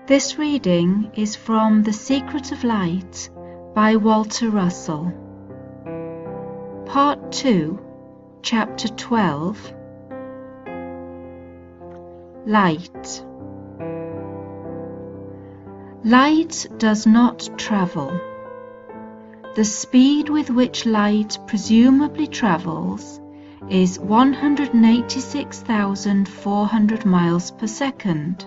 This reading is from The Secret of Light by Walter Russell. Part 2, Chapter 12. Light. Light does not travel. The speed with which light presumably travels is 186,400 miles per second.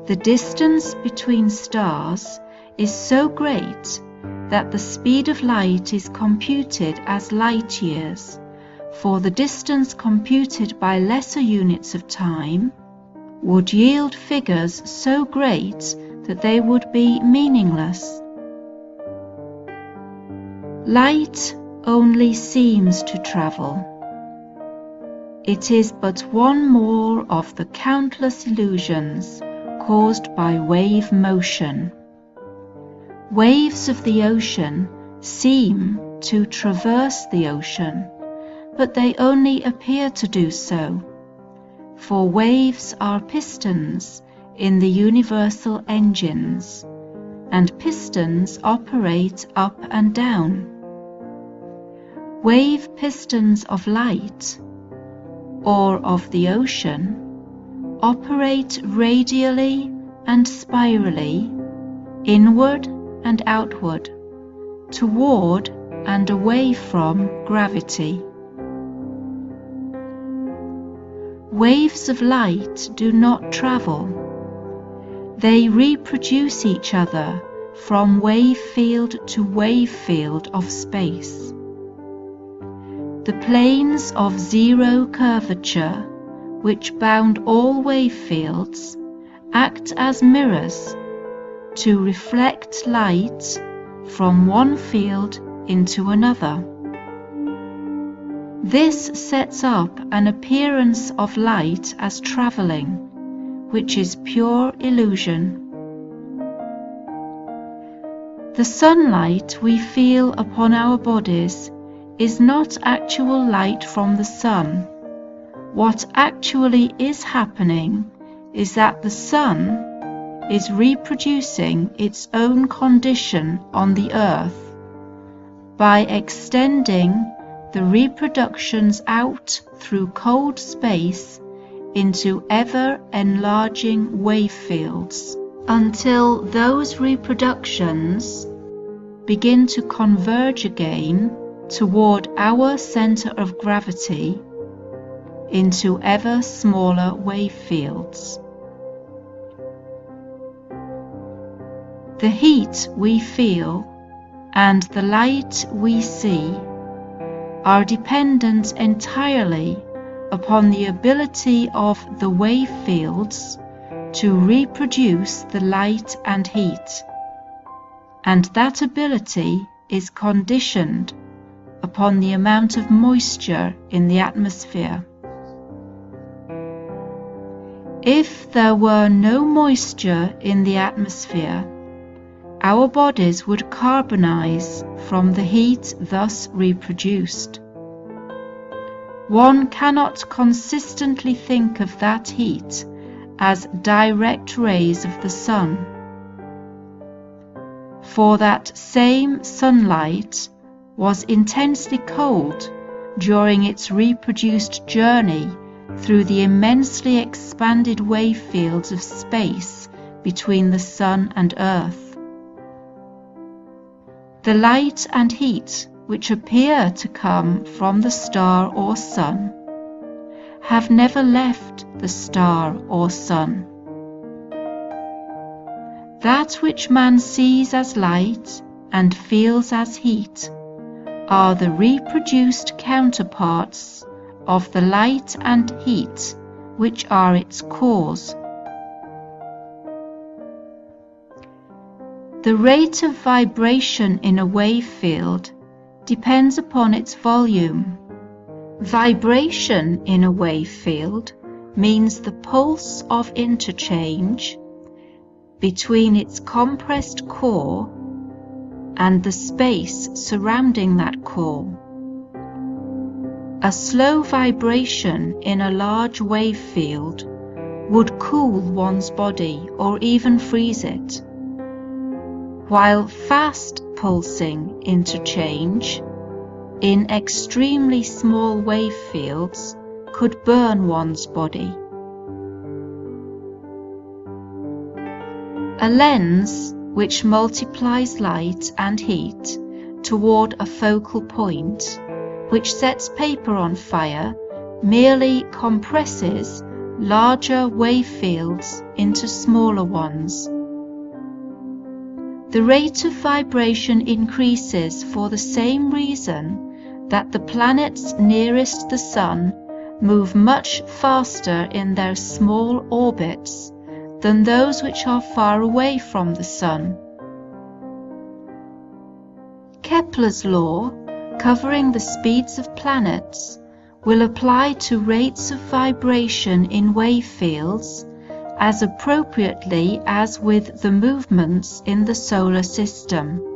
The distance between stars is so great that the speed of light is computed as light years, for the distance computed by lesser units of time would yield figures so great that they would be meaningless. Light only seems to travel. It is but one more of the countless illusions caused by wave motion. Waves of the ocean seem to traverse the ocean, but they only appear to do so, for waves are pistons in the universal engines, and pistons operate up and down. Wave pistons of light, or of the ocean, operate radially and spirally, inward and outward, toward and away from gravity. Waves of light do not travel. They reproduce each other from wave field to wave field of space. The planes of zero curvature, which bound all wave fields, act as mirrors to reflect light from one field into another. This sets up an appearance of light as travelling, which is pure illusion. The sunlight we feel upon our bodies is not actual light from the sun. What actually is happening is that the sun is reproducing its own condition on the earth by extending the reproductions out through cold space into ever enlarging wave fields until those reproductions begin to converge again toward our center of gravity into ever smaller wave fields. The heat we feel and the light we see are dependent entirely upon the ability of the wave fields to reproduce the light and heat, and that ability is conditioned upon the amount of moisture in the atmosphere. If there were no moisture in the atmosphere, our bodies would carbonize from the heat thus reproduced. One cannot consistently think of that heat as direct rays of the sun, for that same sunlight was intensely cold during its reproduced journey through the immensely expanded wave fields of space between the sun and earth. The light and heat which appear to come from the star or sun have never left the star or sun. That which man sees as light and feels as heat are the reproduced counterparts of the light and heat which are its cause. The rate of vibration in a wave field depends upon its volume. Vibration in a wave field means the pulse of interchange between its compressed core and the space surrounding that core. A slow vibration in a large wave field would cool one's body or even freeze it, while fast pulsing interchange in extremely small wave fields could burn one's body. A lens which multiplies light and heat toward a focal point, which sets paper on fire, merely compresses larger wave fields into smaller ones. The rate of vibration increases for the same reason that the planets nearest the Sun move much faster in their small orbits than those which are far away from the Sun. Kepler's law, covering the speeds of planets, will apply to rates of vibration in wave fields as appropriately as with the movements in the solar system.